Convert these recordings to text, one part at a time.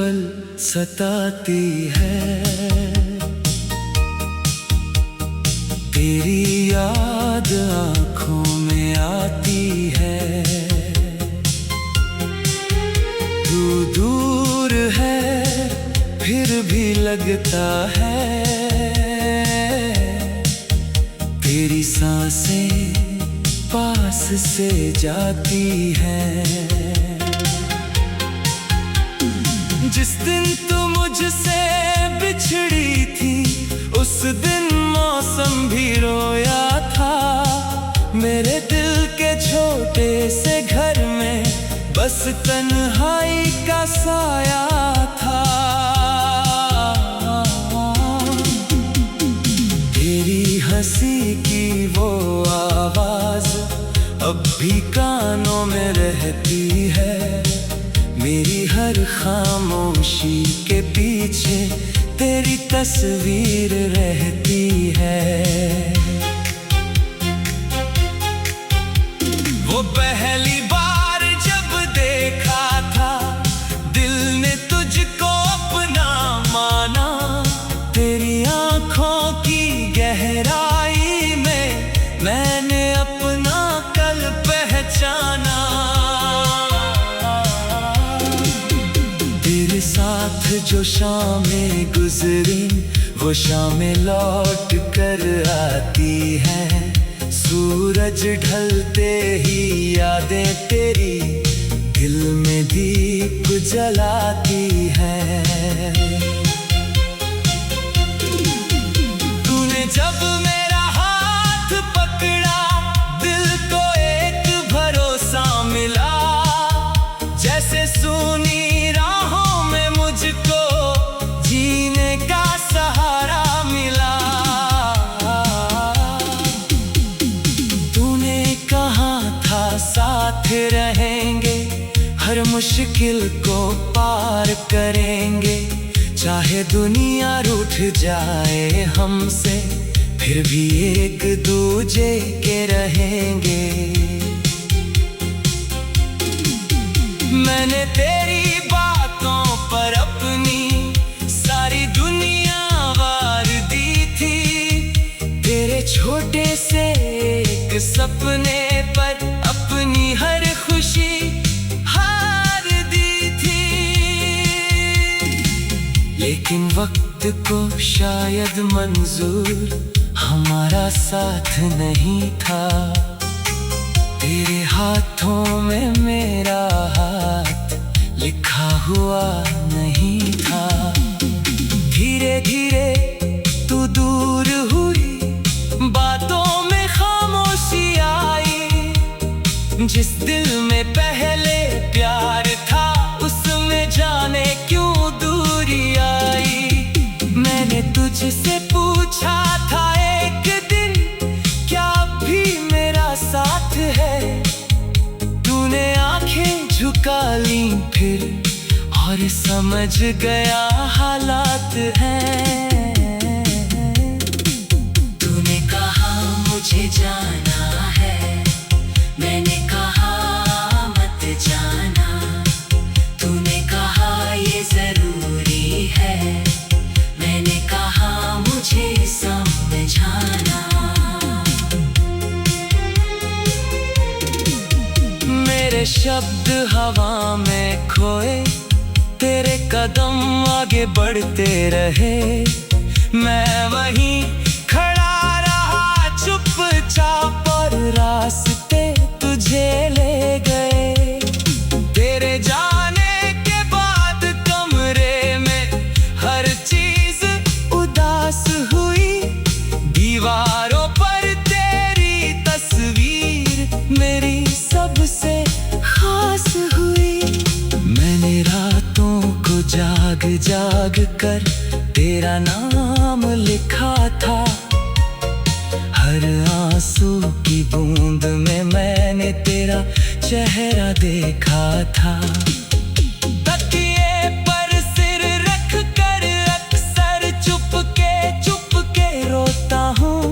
पल सताती है। तेरी याद आँखों में आती है। तू दूर है फिर भी लगता है। तेरी सांसें पास से जाती हैं। जिस दिन तू मुझसे बिछड़ी थी उस दिन मौसम भी रोया था। मेरे दिल के छोटे से घर में बस तन्हाई का साया था। तेरी हंसी की वो आवाज अब भी कानों में रहती है। मेरी हर खामोशी के पीछे तेरी तस्वीर रहती है। वो पहली बार जब देखा था दिल ने तुझको अपना माना। तेरी आँखों की गहराई में मैंने अपना कल पहचाना। तेरे साथ जो शामें गुजरी वो शामें लौट कर आती हैं। सूरज ढलते ही यादें तेरी दिल में दीप जलाती हैं। तूने जब मेरा हाथ पकड़ा दिल को एक भरोसा मिला। जैसे सुनी राहों में मुझको जीने का सहारा मिला। तूने कहा था साथ रहेंगे हर मुश्किल को पार करेंगे। चाहे दुनिया रूठ जाए हमसे फिर भी एक दूजे के रहेंगे। मैंने तेरी बातों पर अपनी सारी दुनिया वार दी थी। तेरे छोटे से एक सपने पर अपनी हर खुशी हार दी थी। लेकिन वक्त को शायद मंजूर हमारा साथ नहीं था। तेरे हाथों में मेरा हाथ लिखा हुआ नहीं था। धीरे धीरे तू दूर हुई बातों में खामोशी आई। जिस दिल में पहले प्यार था उसमें जाने क्यों दूरी आई। मैंने तुझसे पूछा था एक दिन क्या भी मेरा साथ है। तूने आंखें झुका ली फिर और समझ गया हालात हैं। तूने कहा मुझे जाना है मैंने कहा मत जाना। तूने कहा ये जरूरी है मैंने कहा मुझे समझाना। मेरे शब्द हवा में खोए तेरे कदम आगे बढ़ते रहे। मैं वहीं खड़ा रहा चुपचाप और रास्ते तुझे ले गए। तेरे जाने के बाद कमरे में हर चीज उदास हुई। दीवारों पर तेरी तस्वीर मेरी सबसे खास हुई। मैंने रातों को जाग जाग कर तेरा नाम लिखा था। हर आंसू की बूंद में मैंने तेरा चेहरा देखा था। तकिए पर सिर रख कर अक्सर चुपके रोता हूँ।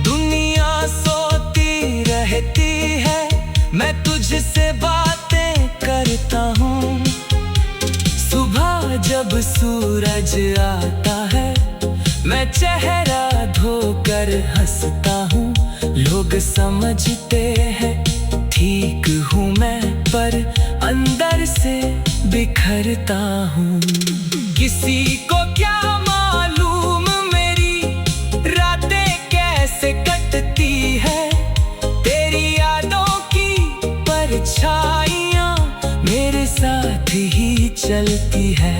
दुनिया सोती रहती है मैं तुझसे बातें करता हूँ। सुबह आता है। मैं चेहरा धोकर हंसता हूँ, लोग समझते हैं ठीक हूँ मैं, पर अंदर से बिखरता हूँ। किसी को क्या मालूम मेरी रातें कैसे कटती है, तेरी यादों की परछाइयाँ मेरे साथ ही चलती है।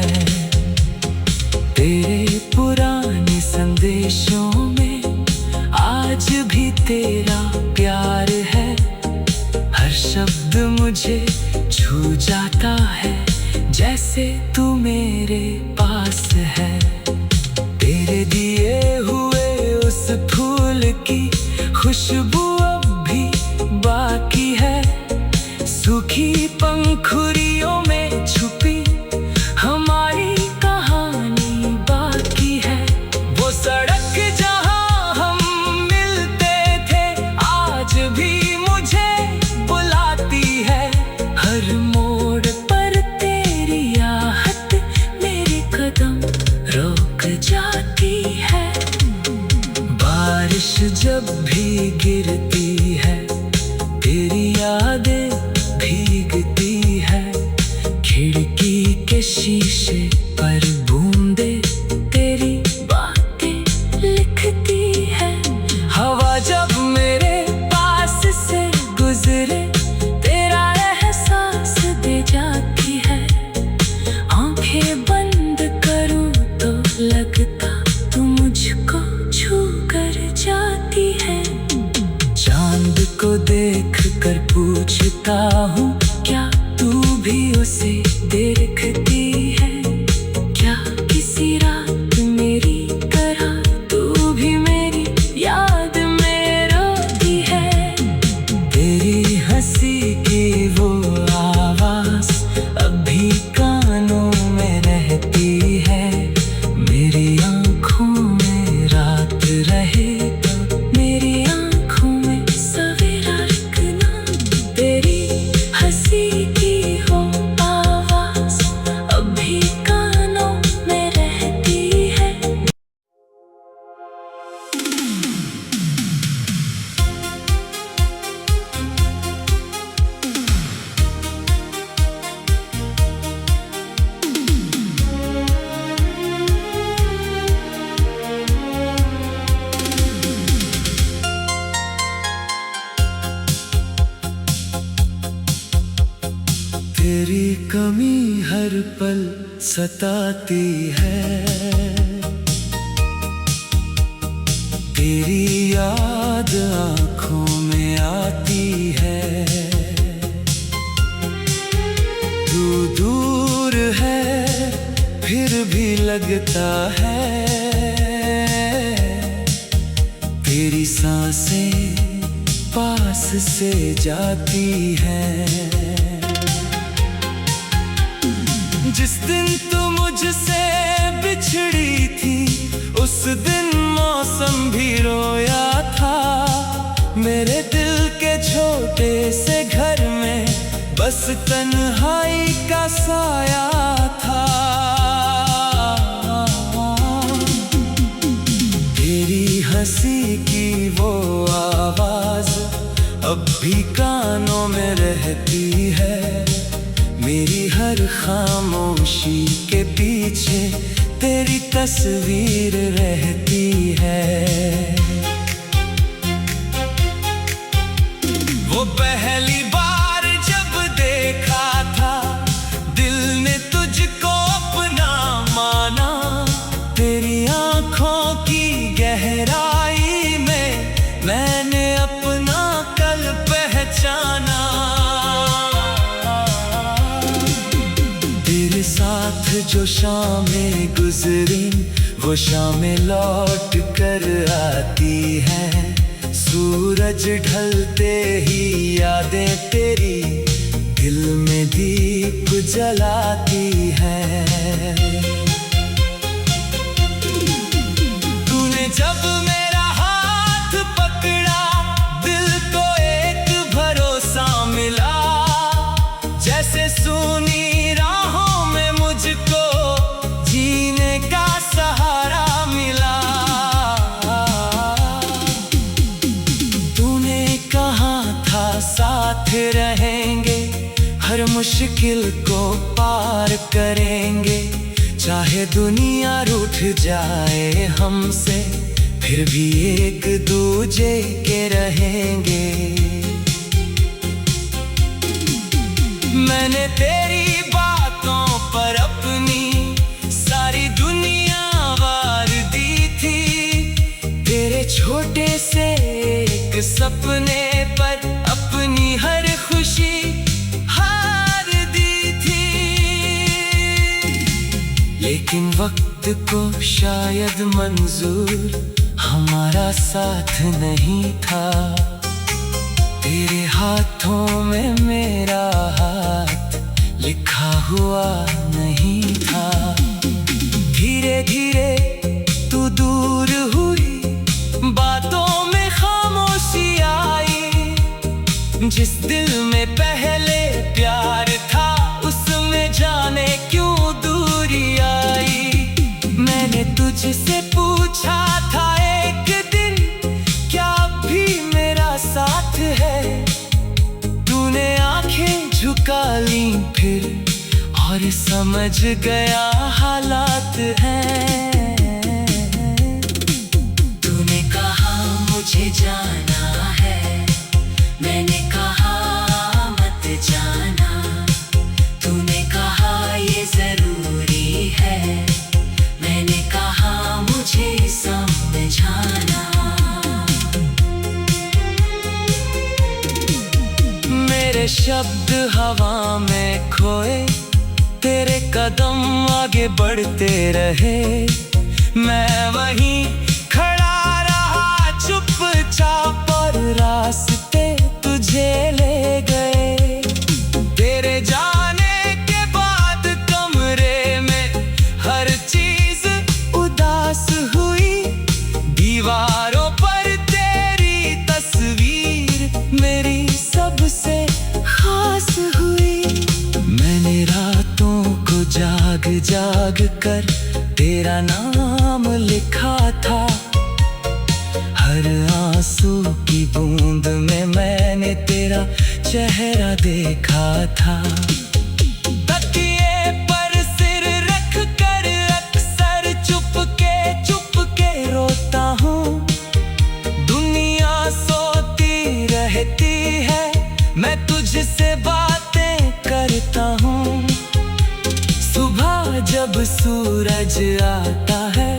तेरे पुराने संदेशों में आज भी तेरा प्यार है, हर शब्द मुझे छू जाता है, जैसे तू मेरे पास है। तेरे दिए हुए उस फूल की खुशबू अब भी बाकी है, सूखी पंखुड़ियों में छुपी हमारी कहानी बाकी है। वो सड़क जहाँ हम मिलते थे आज भी मुझे बुलाती है, हर मोड़ पर तेरी आहट मेरे कदम रोक जाती है। बारिश जब भी गिरती है तेरी यादें भीगती है, खिड़की के शीशे पर बूंदे तेरी बातें लिखती है। हवा जब मेरे पास से गुजरे तेरा एहसास दे जाती है, आंखें बंद करूं तो लगता तू मुझको छू कर जाती है। चांद को देख कर पूछता हूँ क्या तू भी उसे देखती है, क्या किसी रात मेरी तरह तू भी मेरी याद में रोती है। तेरी हंसी की वो आवाज अब भी कानों में रहती है, मेरी आँखों में रात रहे तो मेरी आँखों में सवेरा रखना। तेरी हंसी की वो आवाज अब भी कानों में रहती है। तेरी कमी हर पल सताती है, तेरी याद आँखों में आती है। तू दूर है फिर भी लगता है, तेरी सांसें पास से जाती हैं। जिस दिन तू मुझसे बिछड़ी थी उस दिन मौसम भी रोया था, मेरे दिल के छोटे से घर में बस तन्हाई का साया था। तेरी हंसी की वो आवाज अब भी कानों में रहती है, मेरी हर खामोशी के पीछे तेरी तस्वीर रहती है। वो पहली बार जब देखा था दिल ने तुझको अपना माना, तेरी आँखों की गहराई में मैंने अपना कल पहचाना। तेरे साथ जो शामें गुजरी वो शामें लौट कर आती हैं, सूरज ढलते ही यादें तेरी दिल में दीप जलाती हैं। तूने जब मेरा हाथ पकड़ा दिल को एक भरोसा मिला, जैसे सुनी राहों में मुझको जीने का मुश्किल को पार करेंगे। चाहे दुनिया रूठ जाए हमसे, फिर भी एक दूजे के रहेंगे। मैंने तेरी बातों पर अपनी सारी दुनिया वार दी थी। तेरे छोटे से एक सपने पर अपनी हर खुशी हार दी थी। लेकिन वक्त को शायद मंजूर हमारा साथ नहीं था। तेरे हाथों में मेरा हाथ लिखा हुआ नहीं था। धीरे धीरे तू दूर हुई, बातों में खामोशी आई। जिस दिल में पहले प्यार था, उसमें जाने क्यों दूरी आई। मैंने तुझसे पूछा था एक दिन, क्या भी मेरा साथ है? तूने आंखें झुका ली फिर, और समझ गया हालात हैं। तूने कहा मुझे जाना है, मैंने कहा मत जाना। तूने कहा ये जरूरी है, मैंने कहा मुझे समझाना। मेरे शब्द हवा में खोए, तेरे कदम आगे बढ़ते रहे। मैं वहीं खड़ा रहा चुपचाप, और रास्ते तुझे ले गए। तेरे जाने के बाद कमरे में हर चीज उदास हुई। दीवारों पर तेरी तस्वीर मेरी सबसे खास हुई। मैंने रातों को जाग जाग कर तेरा नाम लिखा था। हर आंसू की बूंद में मैंने तेरा चेहरा देखा था। तकिए पर सिर रख कर अक्सर चुपके रोता हूँ। दुनिया सोती रहती है, मैं तुझसे बातें करता हूँ। सुबह जब सूरज आता है,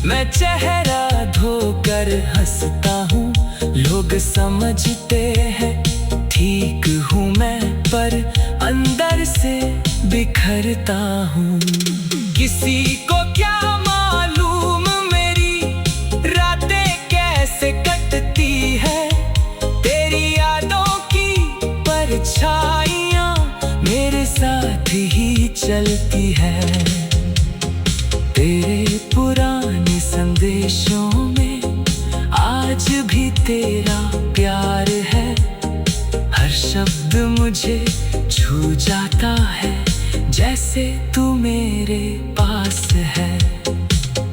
मैं चेहरा धोकर हंसता हूँ। लोग समझते हैं ठीक हूँ मैं, पर अंदर से बिखरता हूँ। किसी को क्या मालूम मेरी रातें कैसे कटती है। तेरी यादों की परछाइयाँ मेरे साथ ही चलती है। तेरे पुराने संदेशों में आज भी तेरा प्यार है। हर शब्द मुझे छू जाता है, जैसे तू मेरे पास है।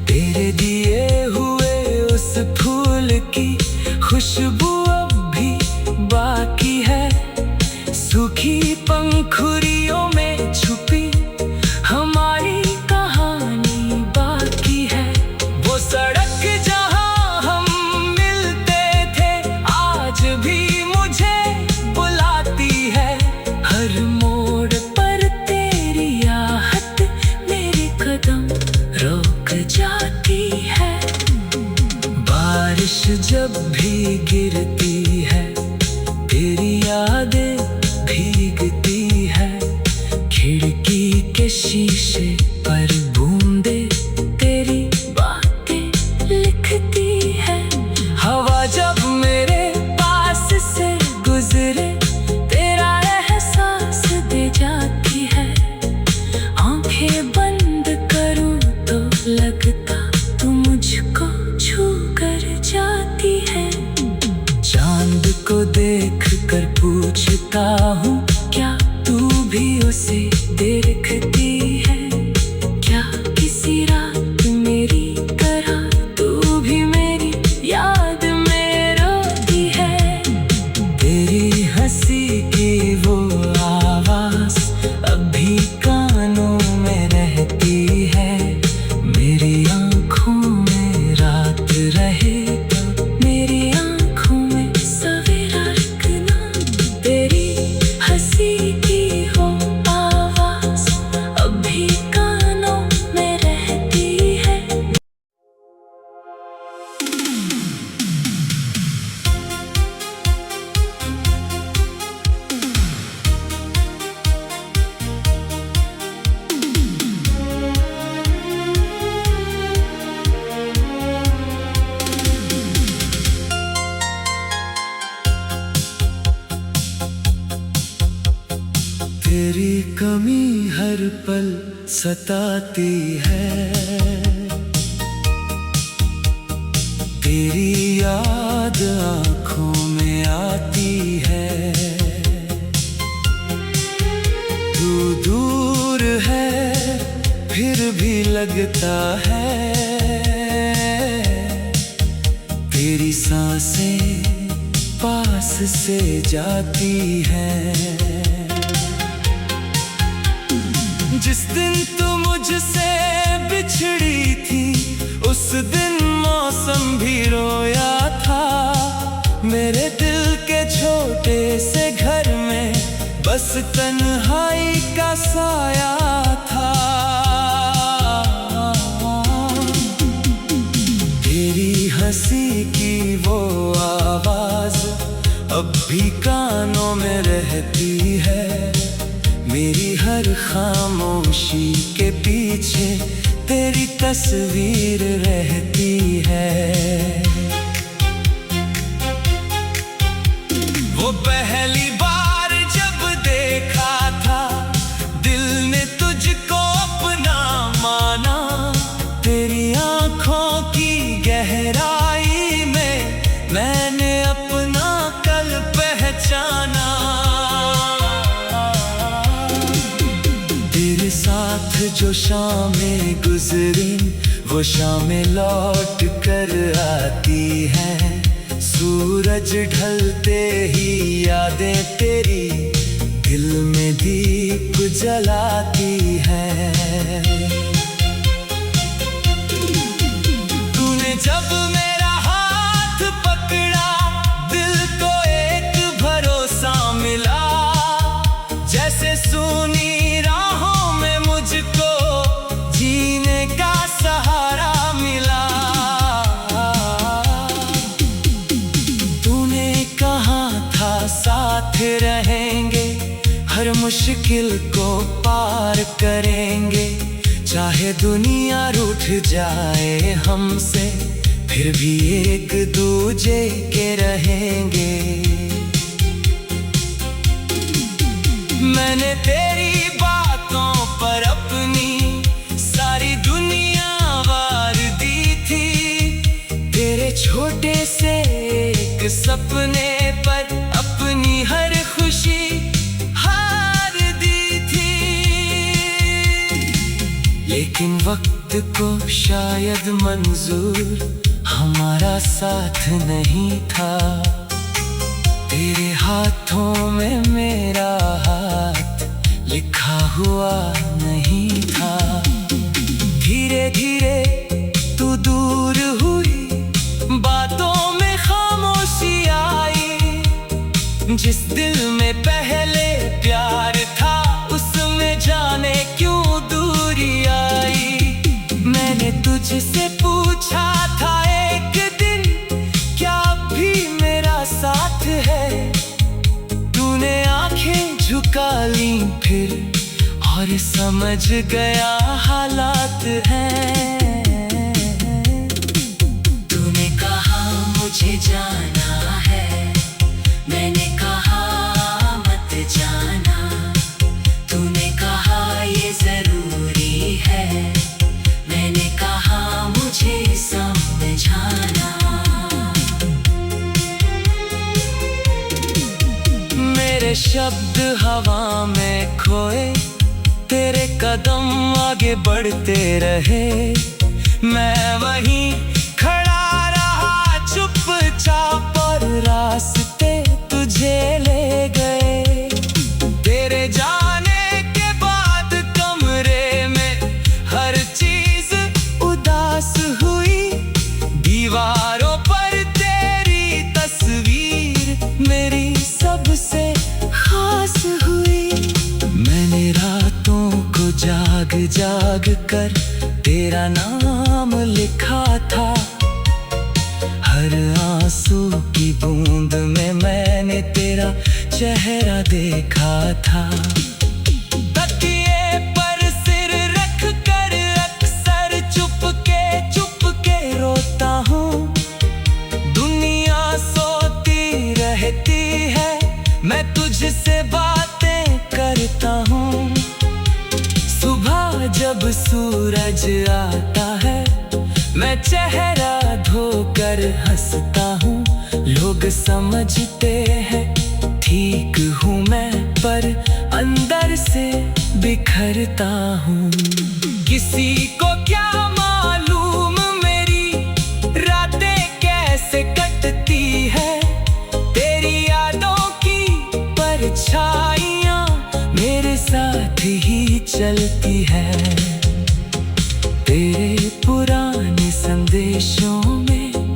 तेरे दिए हुए उस फूल की खुशबू अब भी बाकी है। सूखी पंखुड़ियों में छुपी हमारी कहानी बाकी है। वो सड़क जहाँ हम मिलते थे, आज भी मुझे बुलाती है। हर मोड़ पर तेरी आहट मेरे कदम रोक जाती है। बारिश जब भी गिरती है, तेरी यादें भीगती है। खिड़की के शीशे पर बूंदे तेरी बातें लिखती है। हवा जब मेरे पास से गुजरे, तेरा एहसास दे जाती है। आंखें बंद करूं तो लगता तू मुझको छू कर जाती है। चांद को देख कर पूछता हूँ, क्या तू भी उसे देखती है? क्या किसी रात मेरी तरह तू भी मेरी याद में रोती है? तेरी हंसी की वो आवाज़ तेरी कमी हर पल सताती है, तेरी याद आँखों में आती है। तू दूर है फिर भी लगता है, तेरी सांसें पास से जाती हैं। जिस दिन तू मुझसे बिछड़ी थी, उस दिन मौसम भी रोया था। मेरे दिल के छोटे से घर में बस तन्हाई का साया था। तेरी हंसी की वो आवाज अब भी कानों में रहती है। मेरी हर खामोशी के पीछे तेरी तस्वीर रहती है। वो पहली बार जब देखा था, दिल ने तुझको अपना माना। तेरी आँखों की गहराई में मैंने अपना कल पहचाना। साथ जो शामें गुजरी, वो शामें लौट कर आती हैं। सूरज ढलते ही यादें तेरी दिल में दीप जलाती हैं। तूने जब मेरा हाथ पकड़ा, दिल को एक भरोसा मिला। जैसे सुनी मुझको जीने का सहारा मिला। तूने कहा था साथ रहेंगे, हर मुश्किल को पार करेंगे। चाहे दुनिया रूठ जाए हमसे, फिर भी एक दूजे के रहेंगे। मैंने तेरी बातों पर अपनी सारी दुनिया वार दी थी। तेरे छोटे से एक सपने पर अपनी हर खुशी हार दी थी। लेकिन वक्त को शायद मंजूर हमारा साथ नहीं था। तेरे हाथों में मेरा हाथ लिखा हुआ नहीं था। धीरे धीरे तू दूर हुई, बातों में खामोशी आई। जिस दिल में पहले प्यार था, उसमें जाने क्यों दूरी आई। मैंने तुझसे पूछा था एक दिन, क्या भी मेरा साथ है। तूने आंखें झुका ली फिर, और समझ गया हालात हैं। तूने कहा मुझे जाना है, मैंने कहा मत जाना। तूने कहा ये जरूरी है, मैंने कहा मुझे समझाना। मेरे शब्द हवा में खोए, तेरे कदम आगे बढ़ते रहे। मैं वहीं खड़ा रहा चुपचाप, और रास्ते तुझे ले गए। तेरे जाने के बाद कमरे में हर चीज उदास हुई। दीवारों पर तेरी तस्वीर मेरी सबसे खास हुई। मैंने रातों को जाग जाग कर तेरा नाम लिखा था। तेरा चेहरा देखा था। तकिए पर सिर रख कर अक्सर चुपके रोता हूँ। दुनिया सोती रहती है, मैं तुझसे बातें करता हूँ। सुबह जब सूरज आता है, मैं चेहरा धोकर हंसता हूँ। लोग समझते हैं ठीक हूँ मैं, पर अंदर से बिखरता हूँ। किसी को क्या मालूम मेरी रातें कैसे कटती है। तेरी यादों की परछाइयाँ मेरे साथ ही चलती है। तेरे पुराने संदेशों में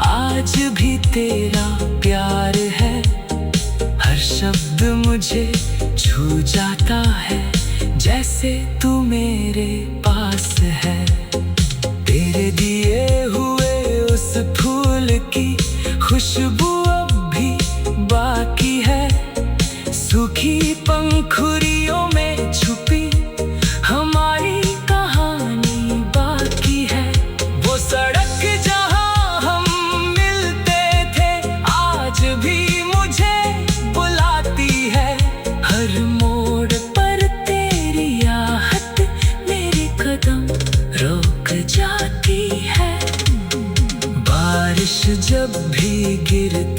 आज भी तेरा प्यार है। हर शब्द मुझे छू जाता है, जैसे तू मेरे पास है। तेरे दिए हुए उस फूल की खुशबू अब भी बाकी है। सूखी पंखुड़ियों में छुपी हमारी कहानी बाकी है। वो सड़क जहाँ हम मिलते थे आज भी मुझे बुलाती है। हर मोड़ पर तेरी आहट मेरे कदम रोक जाती है। बारिश जब भी गिरती